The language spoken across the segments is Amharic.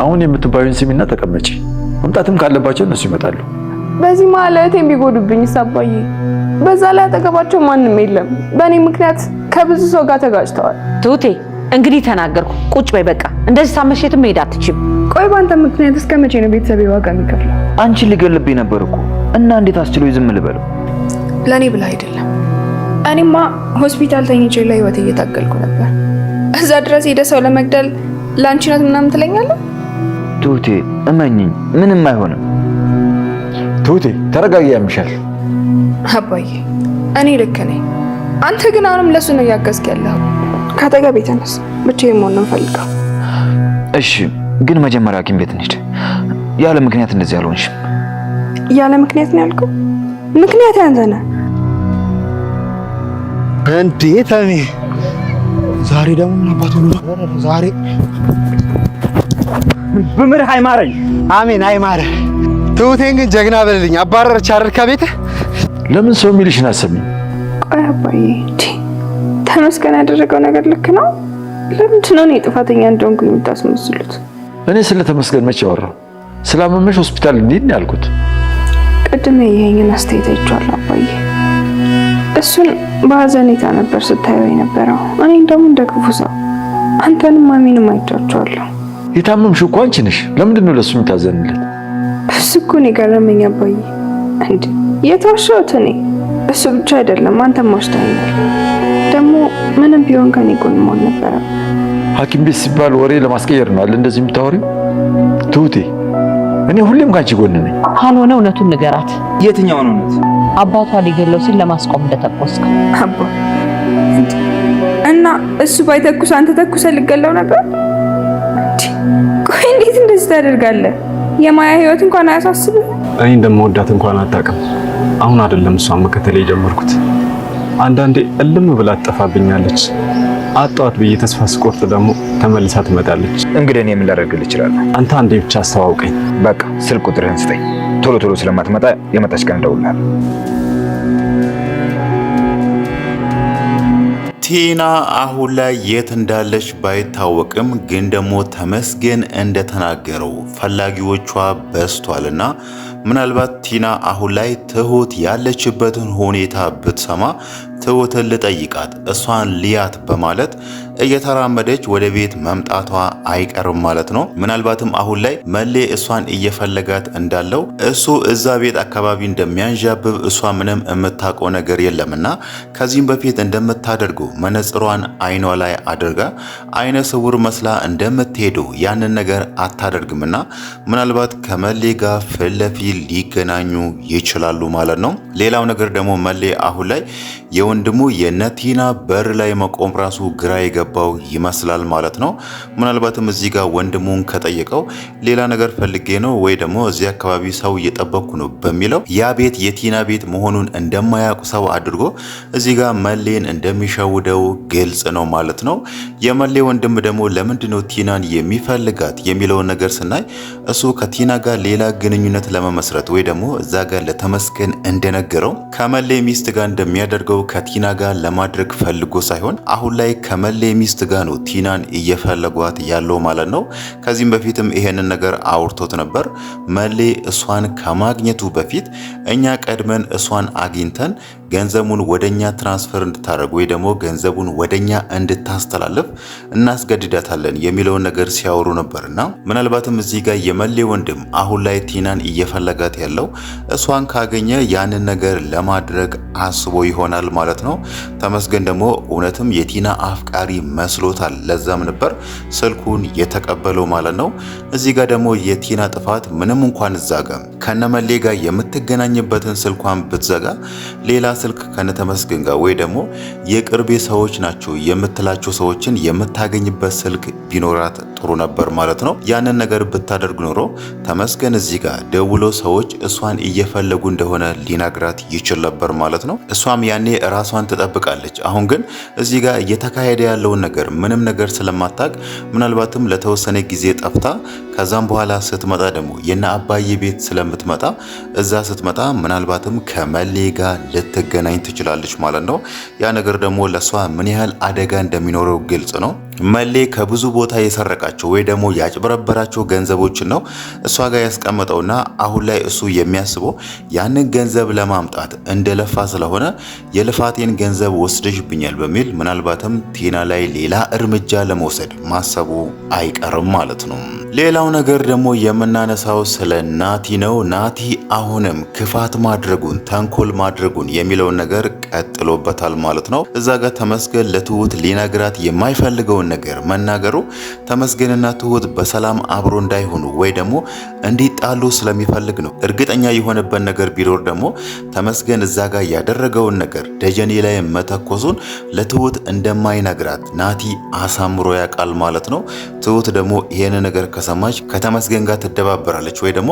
አሁን የምትባዩን ስሚና ተቀመጪ። መምጣትም ካለባቸው እነሱ ይመጣሉ። በዚህ ማለት የሚጎዱብኝ አባዬ፣ በዛ ላይ አጠገባቸው ማንም የለም። በእኔ ምክንያት ከብዙ ሰው ጋር ተጋጭተዋል። ትሁቴ እንግዲህ ተናገርኩ። ቁጭ በይ በቃ። እንደዚህ ሳመሸትም መሄድ አትችይም። ቆይ ባንተ ምክንያት እስከ መቼ ነው ቤተሰቤ ዋጋ የሚከፍለው? አንቺ ሊገልብኝ ነበር እኮ እና እንዴት አስችሎ ዝም ልበለው? ለኔ ብላ አይደለም። እኔማ ሆስፒታል ተኝቼ ለህይወት እየታገልኩ ነበር። እዛ ድረስ ሄደ ሰው ለመግደል ላንቺ ናት ምናምን ትለኛለህ? ትሁቴ እመኚኝ፣ ምንም አይሆንም። ትሁቴ ተረጋጊ፣ ያምሻል። አባዬ እኔ ልክ ነኝ። አንተ ግን አሁንም ለሱ ነው እያገዝክ ያለው። ካጠገቤ ተነስ፣ ብቻዬን መሆን ነው የምፈልገው። እሺ ግን መጀመሪያ ሐኪም ቤት እንሂድ። ያለ ምክንያት እንደዚህ አልሆንሽም። ያለ ምክንያት ነው ያልከው? ምክንያት አንተ ነህ። እንዴት እኔ ዛሬ ደግሞ ምን አባቱ ነው ዛሬ? ብምርህ አይማረኝ። አሜን አይማረህ። ትሁቴን ግን ጀግና በልልኝ። አባረረች አይደል ከቤት? ለምን ሰው የሚልሽን አሰሚኝ? ቆይ አባዬ ተመስገን ያደረገው ነገር ልክ ነው? ለምንድን ነው እኔ ጥፋተኛ እንደሆንኩ የምታስመስሉት? እኔ ስለ ተመስገን መቼ አወራሁ? ስላመመሽ ሆስፒታል እንሂድ ነው ያልኩት። ቅድም ይሄንን አስተያየት አይቼዋለሁ አባዬ። እሱን በሀዘኔታ ነበር ስታየው የነበረው። እኔን ደግሞ እንደ ክፉ ሰው አንተንም ማሚንም አይቻቸዋለሁ። የታመምሽው እኮ አንቺ ነሽ። ለምንድን ነው ለሱ የምታዘንለት? እሱ እኮ ነው የገረመኝ አባዬ። እንዴ የተዋሸሁት እኔ እሱ ብቻ አይደለም አንተም ዋሽተኸኛል። ደግሞ ምንም ቢሆን ከኔ ጎን መሆን ነበረ። ሐኪም ቤት ሲባል ወሬ ለማስቀየር ነው አለ እንደዚህ የምታወሪው? ትሁቴ እኔ ሁሌም ካንቺ ጎን ነኝ። ካልሆነ እውነቱን ንገራት። የትኛውን እውነት? አባቷ ሊገለው ሲል ለማስቆም እንደተኮስክ። አባ እና እሱ ባይተኩስ አንተ ተኩሰህ ልገለው ነበር? ቆይ እንዴት እንደዚህ ታደርጋለህ? የማያ ህይወት እንኳን አያሳስብህ? እኔ እንደምወዳት እንኳን አታውቅም። አሁን አይደለም እሷን መከተል የጀመርኩት። አንዳንዴ እልም ብላ ትጠፋብኛለች። አጣዋት ብዬ ተስፋ ስቆርጥ ደግሞ ተመልሳ ትመጣለች። እንግዲህ እኔ ምን ላደርግልህ እችላለሁ? አንተ አንዴ ብቻ አስተዋውቀኝ። በቃ ስልክ ቁጥርህን ስጠኝ። ቶሎ ቶሎ ስለማትመጣ የመጣች ቀን እደውልልሃለሁ። ቲና አሁን ላይ የት እንዳለች ባይታወቅም ግን ደግሞ ተመስገን እንደተናገረው ፈላጊዎቿ በዝቷልና ምናልባት ቲና አሁን ላይ ትሁት ያለችበትን ሁኔታ ብትሰማ ትሁትን ልጠይቃት እሷን ሊያት በማለት እየተራመደች ወደ ቤት መምጣቷ አይቀርም ማለት ነው። ምናልባትም አሁን ላይ መሌ እሷን እየፈለጋት እንዳለው እሱ እዛ ቤት አካባቢ እንደሚያንዣብብ እሷ ምንም የምታውቀው ነገር የለምና ከዚህም በፊት እንደምታደርገው መነጽሯን አይኗ ላይ አድርጋ አይነ ስውር መስላ እንደምትሄደው ያንን ነገር አታደርግምና ምናልባት ከመሌ ጋር ፊት ለፊት ሊገናኙ ይችላሉ ማለት ነው። ሌላው ነገር ደግሞ መሌ አሁን ላይ የወንድሙ የነቲና በር ላይ መቆም ራሱ ግራ የገባው ይመስላል ማለት ነው። ምናልባትም እዚህ ጋር ወንድሙን ከጠየቀው ሌላ ነገር ፈልጌ ነው ወይ ደግሞ እዚህ አካባቢ ሰው እየጠበቅኩ ነው በሚለው ያ ቤት የቲና ቤት መሆኑን እንደማያውቁ ሰው አድርጎ እዚህ ጋር መሌን እንደሚሸውደው ግልጽ ነው ማለት ነው። የመሌ ወንድም ደግሞ ለምንድነው ቲናን የሚፈልጋት የሚለውን ነገር ስናይ እሱ ከቲና ጋር ሌላ ግንኙነት ለመመስረት ወይ ደግሞ እዛ ጋር ለተመስገን እንደነገረው ከመሌ ሚስት ጋር እንደሚያደርገው ከቲና ጋር ለማድረግ ፈልጎ ሳይሆን አሁን ላይ ከመሌ ሚስት ጋር ነው ቲናን እየፈለጓት ያለው ማለት ነው። ከዚህም በፊትም ይሄንን ነገር አውርቶት ነበር። መሌ እሷን ከማግኘቱ በፊት እኛ ቀድመን እሷን አግኝተን ገንዘቡን ወደኛ ትራንስፈር እንድታደርግ ወይ ደግሞ ገንዘቡን ወደኛ እንድታስተላልፍ እናስገድዳታለን የሚለውን ነገር ሲያወሩ ነበርና ምናልባትም እዚህ ጋር የመሌ ወንድም አሁን ላይ ቲናን እየፈለጋት ያለው እሷን ካገኘ ያንን ነገር ለማድረግ አስቦ ይሆናል ማለት ነው። ተመስገን ደግሞ እውነትም የቲና አፍቃሪ መስሎታል። ለዛም ነበር ስልኩን የተቀበለው ማለት ነው። እዚህ ጋር ደግሞ የቲና ጥፋት ምንም እንኳን እዛ ጋር ከነመሌ ጋር የምትገናኝበትን ስልኳን ብትዘጋ ሌላ ስልክ ከነተመስገን ጋር ወይ ደግሞ የቅርቤ ሰዎች ናቸው የምትላቸው ሰዎችን የምታገኝበት ስልክ ቢኖራት ጥሩ ነበር ማለት ነው። ያንን ነገር ብታደርግ ኖሮ ተመስገን እዚህ ጋር ደውሎ ሰዎች እሷን እየፈለጉ እንደሆነ ሊነግራት ይችል ነበር ማለት ነው። እሷም ያኔ ራሷን ትጠብቃለች። አሁን ግን እዚህ ጋር እየተካሄደ ያለውን ነገር ምንም ነገር ስለማታቅ ምናልባትም ለተወሰነ ጊዜ ጠፍታ ከዛም በኋላ ስትመጣ ደግሞ የነ አባዬ ቤት ስለምትመጣ እዛ ስትመጣ ምናልባትም ከመሌ ጋር ልትገናኝ ትችላለች ማለት ነው። ያ ነገር ደግሞ ለሷ ምን ያህል አደጋ እንደሚኖረው ግልጽ ነው። መሌ ከብዙ ቦታ የሰረቃቸው ወይ ደግሞ ያጭበረበራቸው ገንዘቦችን ነው እሷ ጋር ያስቀመጠውና አሁን ላይ እሱ የሚያስበው ያንን ገንዘብ ለማምጣት እንደለፋ ስለሆነ የልፋቴን ገንዘብ ወስደሽብኛል በሚል ምናልባትም ቲና ላይ ሌላ እርምጃ ለመውሰድ ማሰቡ አይቀርም ማለት ነው። ሌላው ነገር ደግሞ የምናነሳው ስለ ናቲ ነው። ናቲ አሁንም ክፋት ማድረጉን ተንኮል ማድረጉን የሚለውን ነገር ቀጥሎበታል ማለት ነው። እዛ ጋር ተመስገን ለትሁት ሊነግራት የማይፈልገውን ነገር መናገሩ ተመስገንና ትሁት በሰላም አብሮ እንዳይሆኑ ወይ ደግሞ እንዲጣሉ ስለሚፈልግ ነው። እርግጠኛ የሆነበት ነገር ቢኖር ደግሞ ተመስገን እዛ ጋር ያደረገውን ነገር ደጀኔ ላይ መተኮሱን ለትሁት እንደማይነግራት ናቲ አሳምሮ ያውቃል ማለት ነው። ትሁት ደግሞ ይሄን ነገር ከሰማች ከተመስገን ጋር ትደባበራለች ወይ ደግሞ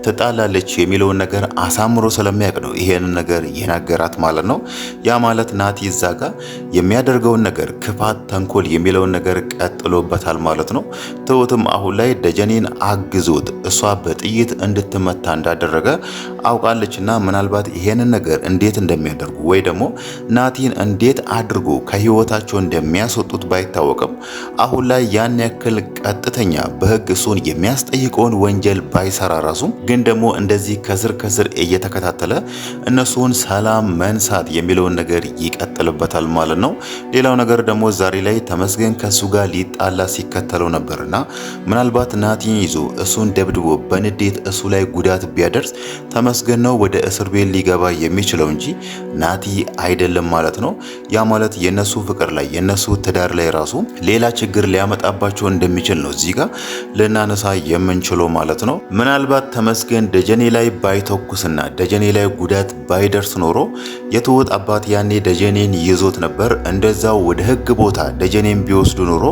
ትጣላለች የሚለውን ነገር አሳምሮ ስለሚያውቅ ነው ይሄን ነገር የናገራት ማለት ነው። ያ ማለት ናቲ እዛ ጋር የሚያደርገውን ነገር ክፋት ተንኮል የሚለውን ነገር ቀጥሎበታል ማለት ነው። ትሁትም አሁን ላይ ደጀኔን አግዞት እሷ በጥይት እንድትመታ እንዳደረገ አውቃለችና ምናልባት ይሄንን ነገር እንዴት እንደሚያደርጉ ወይ ደግሞ ናቲን እንዴት አድርጎ ከህይወታቸው እንደሚያስወጡት ባይታወቅም አሁን ላይ ያን ያክል ቀጥተኛ በህግ እሱን የሚያስጠይቀውን ወንጀል ባይሰራ ራሱ ግን ደግሞ እንደዚህ ከስር ከስር እየተከታተለ እነሱን ሰላም መንሳት የሚለውን ነገር ይቀጥልበታል ማለት ነው። ሌላው ነገር ደግሞ ዛሬ ላይ ተመስገን ከሱ ጋር ሊጣላ ሲከተለው ነበርና ምናልባት ናቲን ይዞ እሱን ደብድቦ በንዴት እሱ ላይ ጉዳት ቢያደርስ ተመስገን ነው ወደ እስር ቤት ሊገባ የሚችለው እንጂ ናቲ አይደለም ማለት ነው። ያ ማለት የነሱ ፍቅር ላይ የነሱ ትዳር ላይ ራሱ ሌላ ችግር ሊያመጣባቸው እንደሚችል ነው እዚህ ጋር ልናነሳ የምንችለው ማለት ነው። ምናልባት ተመስገን ደጀኔ ላይ ባይተኩስና ደጀኔ ላይ ጉዳት ባይደርስ ኖሮ የትሁት አባት ያኔ ደጀኔን ይዞት ነበር። እንደዛው ወደ ህግ ቦታ ደጀኔን ቢወስዱ ኖሮ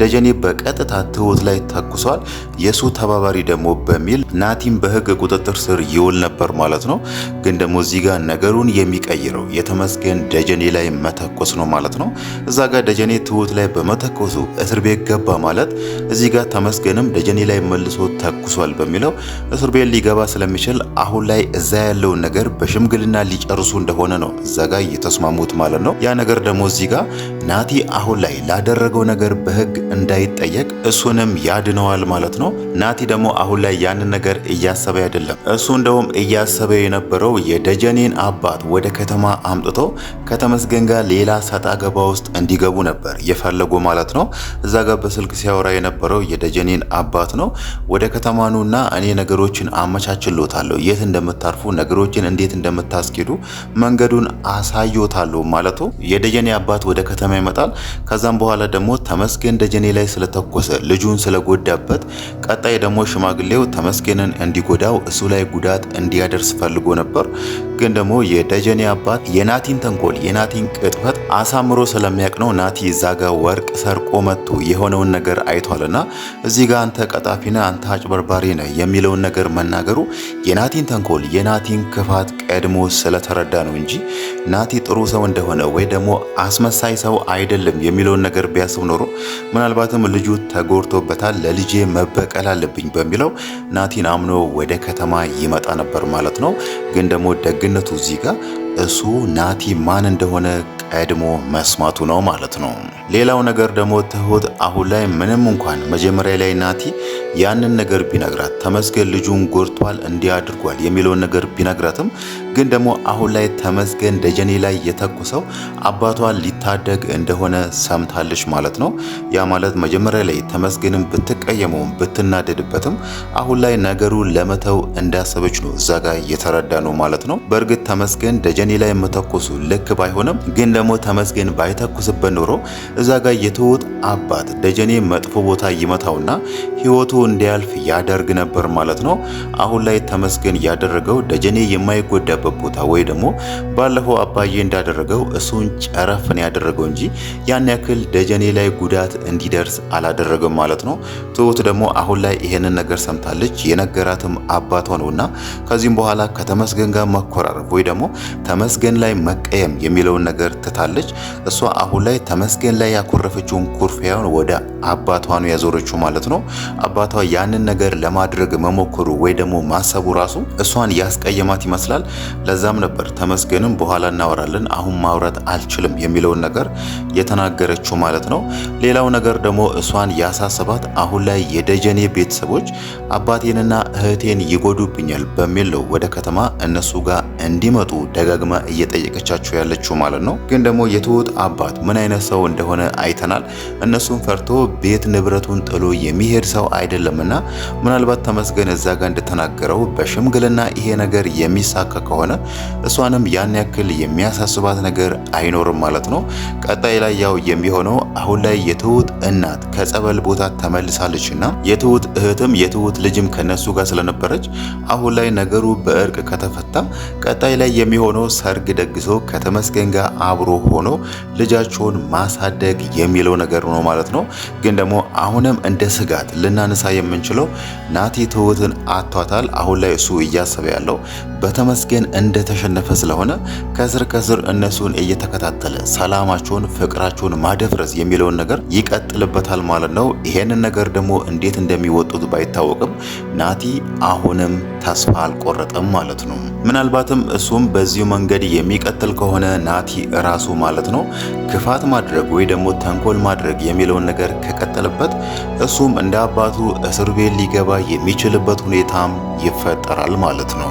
ደጀኔ በቀጥታ ትሁት ላይ ተኩሷል። የሱ ተባባሪ ደግሞ በሚል ናቲም በህግ ቁጥጥር ስር ይውል ነበር ማለት ነው። ግን ደግሞ እዚህ ጋር ነገሩን የሚቀይረው የተመስገን ደጀኔ ላይ መተኮስ ነው ማለት ነው። እዛ ጋር ደጀኔ ትሁት ላይ በመተኮሱ እስር ቤት ገባ ማለት እዚህ ጋር ተመስገንም ደጀኔ ላይ መልሶ ተኩሷል በሚለው እስር ቤት ሊገባ ስለሚችል አሁን ላይ እዛ ያለውን ነገር በሽምግልና ሊጨርሱ እንደሆነ ነው እዛ ጋር የተስማሙት ማለት ነው። ያ ነገር ደግሞ እዚህ ጋር ናቲ አሁን ላይ ላደረገው ነገር በህግ እንዳይጠየቅ እሱንም ያድነዋል ማለት ነው። ናቲ ደግሞ አሁን ላይ ያንን ነገር እያሰበ አይደለም። እሱ እንደውም እያሰበ የነበረው የደጀኔን አባት ወደ ከተማ አምጥቶ ከተመስገን ጋር ሌላ ሰጣ ገባ ውስጥ እንዲገቡ ነበር የፈለጉ ማለት ነው። እዛ ጋር በስልክ ሲያወራ የነበረው የደጀኔን አባት ነው። ወደ ከተማ ኑና እኔ ነገሮችን አመቻችሎታለሁ፣ የት እንደምታርፉ ነገሮችን እንዴት እንደምታስኬዱ መንገዱን አሳዮታለሁ ማለቱ የደጀኔ አባት ወደ ከተማ ይመጣል። ከዛም በኋላ ደግሞ ተመስገን ደጀኔ ላይ ስለተኮሰ ልጁን ስለጎዳበት ቀጣይ ደግሞ ሽማግሌው ተመስገንን እንዲጎዳው እሱ ላይ ጉዳት እንዲያደርስ ፈልጎ ነበር። ግን ደግሞ የደጀኔ አባት የናቲን ተንኮል የናቲን ቅጥፈት አሳምሮ ስለሚያቅ ነው ናቲ እዛ ጋር ወርቅ ሰርቆ መጥቶ የሆነውን ነገር አይቷልና እዚህ ጋር አንተ ቀጣፊ ነህ፣ አንተ አጭበርባሪ ነህ የሚለውን ነገር መናገሩ የናቲን ተንኮል የናቲን ክፋት ቀድሞ ስለተረዳ ነው እንጂ ናቲ ጥሩ ሰው እንደሆነ ወይ ደግሞ አስመሳይ ሰው አይደለም የሚለውን ነገር ቢያስብ ኖሮ ምናልባትም ልጁ ተጎድቶበታል፣ ለልጄ መበቀል አለብኝ በሚለው ናቲን አምኖ ወደ ከተማ ይመጣ ነበር ማለት ነው። ግን ደግሞ ደግነቱ እዚህ ጋር እሱ ናቲ ማን እንደሆነ ቀድሞ መስማቱ ነው ማለት ነው። ሌላው ነገር ደግሞ ትሁት አሁን ላይ ምንም እንኳን መጀመሪያ ላይ ናቲ ያንን ነገር ቢነግራት ተመስገን ልጁን ጎድቷል እንዲያድርጓል የሚለውን ነገር ቢነግራትም ግን ደግሞ አሁን ላይ ተመስገን ደጀኔ ላይ የተኮሰው አባቷን ሊታደግ እንደሆነ ሰምታለች ማለት ነው። ያ ማለት መጀመሪያ ላይ ተመስገንን ብትቀየመውም ብትናደድበትም አሁን ላይ ነገሩን ለመተው እንዳሰበች ነው እዛ ጋር የተረዳ ነው ማለት ነው። በእርግጥ ተመስገን ደጀኔ ላይ መተኮሱ ልክ ባይሆንም ግን ደግሞ ተመስገን ባይተኩስበት ኖሮ እዛ ጋር የትሁት አባት ደጀኔ መጥፎ ቦታ ይመታውና ህይወቱ እንዲያልፍ ያደርግ ነበር ማለት ነው። አሁን ላይ ተመስገን ያደረገው ደጀኔ የማይጎዳበት ቦታ ወይ ደግሞ ባለፈው አባዬ እንዳደረገው እሱን ጨረፍን ያደረገው እንጂ ያን ያክል ደጀኔ ላይ ጉዳት እንዲደርስ አላደረገም ማለት ነው። ትሁት ደግሞ አሁን ላይ ይሄንን ነገር ሰምታለች። የነገራትም አባቷ ነውና ከዚህም በኋላ ከተመስገን ጋር መኮራረፍ ወይ ደግሞ ተመስገን ላይ መቀየም የሚለውን ነገር ትታለች። እሷ አሁን ላይ ተመስገን ላይ ያኮረፈችውን ኩርፊያውን ወደ አባቷ ነው ያዞረችው ማለት ነው። አባቷ ያንን ነገር ለማድረግ መሞከሩ ወይ ደግሞ ማሰቡ ራሱ እሷን ያስቀየማት ይመስላል። ለዛም ነበር ተመስገንም በኋላ እናወራለን አሁን ማውራት አልችልም የሚለውን ነገር የተናገረችው ማለት ነው። ሌላው ነገር ደግሞ እሷን ያሳሰባት አሁን ላይ የደጀኔ ቤተሰቦች አባቴንና እህቴን ይጎዱብኛል በሚል ነው ወደ ከተማ እነሱ ጋር እንዲመጡ ደጋግማ እየጠየቀቻቸው ያለችው ማለት ነው። ግን ደግሞ የትሁት አባት ምን አይነት ሰው እንደሆነ አይተናል። እነሱን ፈርቶ ቤት ንብረቱን ጥሎ የሚሄድ ሰው አይደለምና ምናልባት ተመስገን እዛ ጋር እንደተናገረው በሽምግልና ይሄ ነገር የሚሳካ ከሆነ እሷንም ያን ያክል የሚያሳስባት ነገር አይኖርም ማለት ነው። ቀጣይ ላይ ያው የሚሆነው አሁን ላይ የትሁት እናት ከጸበል ቦታ ተመልሳለችና የትሁት እህትም የትሁት ልጅም ከነሱ ጋር ስለነበረች አሁን ላይ ነገሩ በእርቅ ከተፈታ ቀጣይ ላይ የሚሆነው ሰርግ ደግሶ ከተመስገን ጋር አብሮ ሆኖ ልጃቸውን ማሳደግ የሚለው ነገር ነው ማለት ነው። ግን ደግሞ አሁንም እንደ ስጋት ልናነሳ የምንችለው ናቲ ትሁትን አቷታል። አሁን ላይ እሱ እያሰበ ያለው በተመስገን እንደተሸነፈ ስለሆነ ከስር ከስር እነሱን እየተከታተለ ሰላማቸውን፣ ፍቅራቸውን ማደፍረስ የሚለውን ነገር ይቀጥልበታል ማለት ነው። ይሄንን ነገር ደግሞ እንዴት እንደሚወጡት ባይታወቅም ናቲ አሁንም ተስፋ አልቆረጠም ማለት ነው። ምናልባትም እሱም በዚሁ መንገድ የሚቀጥል ከሆነ ናቲ ራሱ ማለት ነው ክፋት ማድረግ ወይ ደግሞ ተንኮል ማድረግ የሚለውን ነገር ከቀጠለበት እሱም እንደ አባቱ እስር ቤት ሊገባ የሚችልበት ሁኔታም ይፈጠራል ማለት ነው።